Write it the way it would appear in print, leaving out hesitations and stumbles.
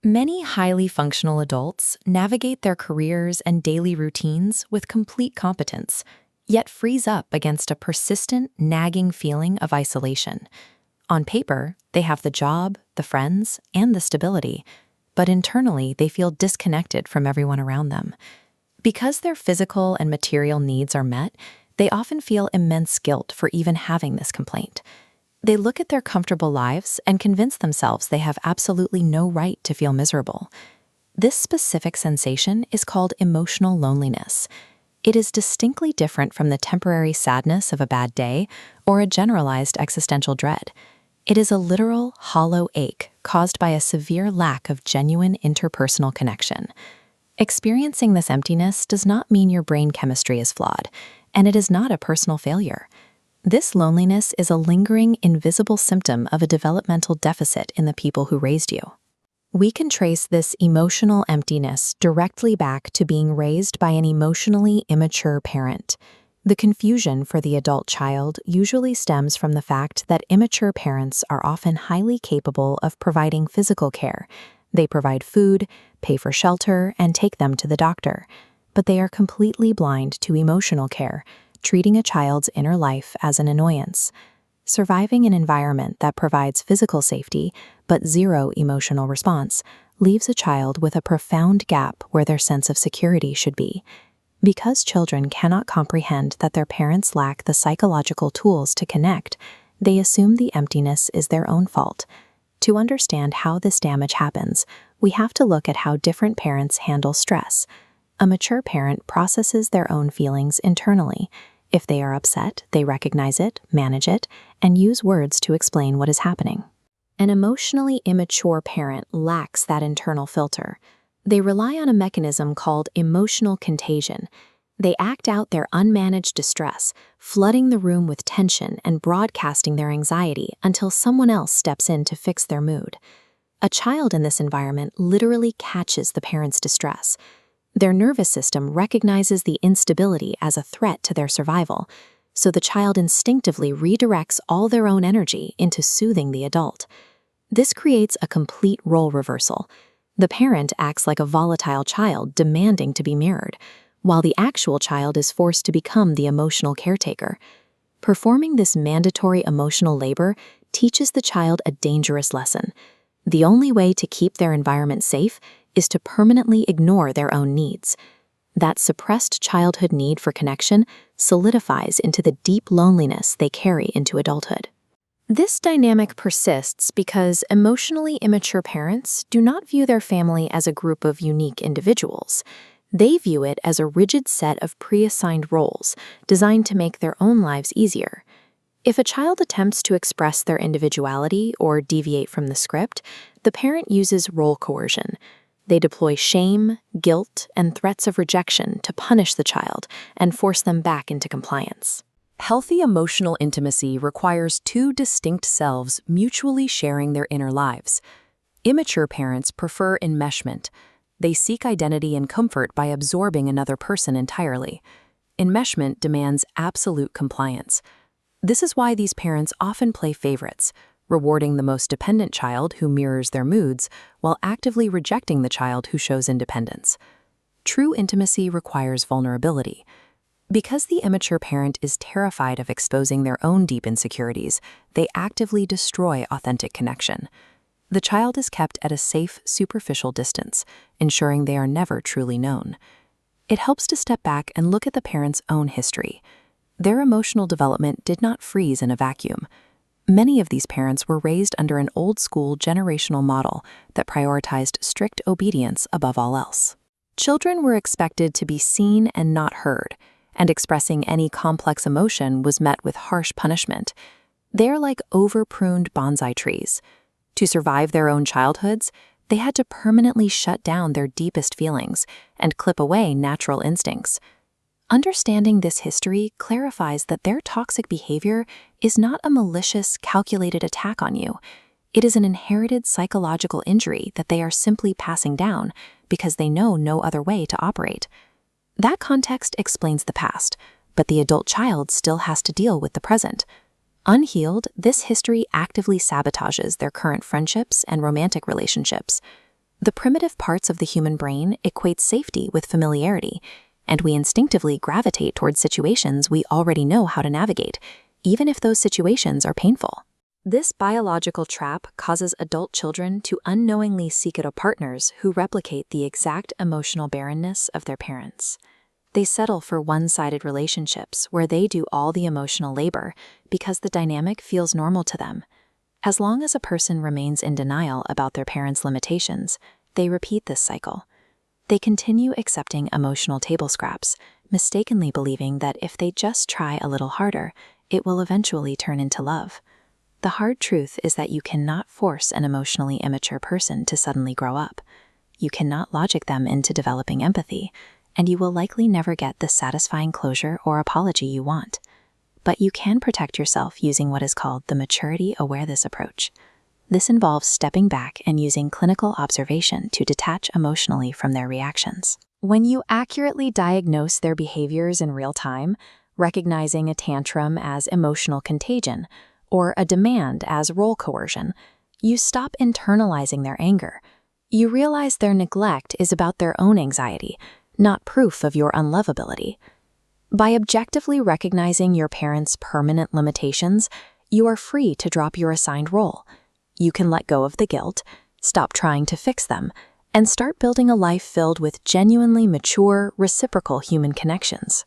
Many highly functional adults navigate their careers and daily routines with complete competence, yet freeze up against a persistent, nagging feeling of isolation. On paper, they have the job, the friends, and the stability, but internally they feel disconnected from everyone around them. Because their physical and material needs are met, they often feel immense guilt for even having this complaint. They look at their comfortable lives and convince themselves they have absolutely no right to feel miserable. This specific sensation is called emotional loneliness. It is distinctly different from the temporary sadness of a bad day or a generalized existential dread. It is a literal, hollow ache caused by a severe lack of genuine interpersonal connection. Experiencing this emptiness does not mean your brain chemistry is flawed, and it is not a personal failure. This loneliness is a lingering, invisible symptom of a developmental deficit in the people who raised you. We can trace this emotional emptiness directly back to being raised by an emotionally immature parent. The confusion for the adult child usually stems from the fact that immature parents are often highly capable of providing physical care. They provide food, pay for shelter, and take them to the doctor. But they are completely blind to emotional care, treating a child's inner life as an annoyance. Surviving an environment that provides physical safety but zero emotional response leaves a child with a profound gap where their sense of security should be. Because children cannot comprehend that their parents lack the psychological tools to connect, they assume the emptiness is their own fault. To understand how this damage happens, we have to look at how different parents handle stress. A mature parent processes their own feelings internally. If they are upset, they recognize it, manage it, and use words to explain what is happening. An emotionally immature parent lacks that internal filter. They rely on a mechanism called emotional contagion. They act out their unmanaged distress, flooding the room with tension and broadcasting their anxiety until someone else steps in to fix their mood. A child in this environment literally catches the parent's distress. Their nervous system recognizes the instability as a threat to their survival, so the child instinctively redirects all their own energy into soothing the adult. This creates a complete role reversal. The parent acts like a volatile child demanding to be mirrored, while the actual child is forced to become the emotional caretaker. Performing this mandatory emotional labor teaches the child a dangerous lesson. The only way to keep their environment safe is to permanently ignore their own needs. That suppressed childhood need for connection solidifies into the deep loneliness they carry into adulthood. This dynamic persists because emotionally immature parents do not view their family as a group of unique individuals. They view it as a rigid set of pre-assigned roles designed to make their own lives easier. If a child attempts to express their individuality or deviate from the script, the parent uses role coercion. They deploy shame, guilt, and threats of rejection to punish the child and force them back into compliance. Healthy emotional intimacy requires two distinct selves mutually sharing their inner lives. Immature parents prefer enmeshment. They seek identity and comfort by absorbing another person entirely. Enmeshment demands absolute compliance. This is why these parents often play favorites, rewarding the most dependent child who mirrors their moods while actively rejecting the child who shows independence. True intimacy requires vulnerability. Because the immature parent is terrified of exposing their own deep insecurities, they actively destroy authentic connection. The child is kept at a safe, superficial distance, ensuring they are never truly known. It helps to step back and look at the parent's own history. Their emotional development did not freeze in a vacuum. Many of these parents were raised under an old-school generational model that prioritized strict obedience above all else. Children were expected to be seen and not heard, and expressing any complex emotion was met with harsh punishment. They're like over-pruned bonsai trees. To survive their own childhoods, they had to permanently shut down their deepest feelings and clip away natural instincts. Understanding this history clarifies that their toxic behavior is not a malicious, calculated attack on you. It is an inherited psychological injury that they are simply passing down because they know no other way to operate. That context explains the past, but the adult child still has to deal with the present. Unhealed, this history actively sabotages their current friendships and romantic relationships. The primitive parts of the human brain equate safety with familiarity, and we instinctively gravitate towards situations we already know how to navigate, even if those situations are painful. This biological trap causes adult children to unknowingly seek out partners who replicate the exact emotional barrenness of their parents. They settle for one-sided relationships where they do all the emotional labor because the dynamic feels normal to them. As long as a person remains in denial about their parents' limitations, they repeat this cycle. They continue accepting emotional table scraps, mistakenly believing that if they just try a little harder, it will eventually turn into love. The hard truth is that you cannot force an emotionally immature person to suddenly grow up. You cannot logic them into developing empathy, and you will likely never get the satisfying closure or apology you want. But you can protect yourself using what is called the maturity awareness approach. This involves stepping back and using clinical observation to detach emotionally from their reactions. When you accurately diagnose their behaviors in real time, recognizing a tantrum as emotional contagion or a demand as role coercion, you stop internalizing their anger. You realize their neglect is about their own anxiety, not proof of your unlovability. By objectively recognizing your parents' permanent limitations, you are free to drop your assigned role. You can let go of the guilt, stop trying to fix them, and start building a life filled with genuinely mature, reciprocal human connections.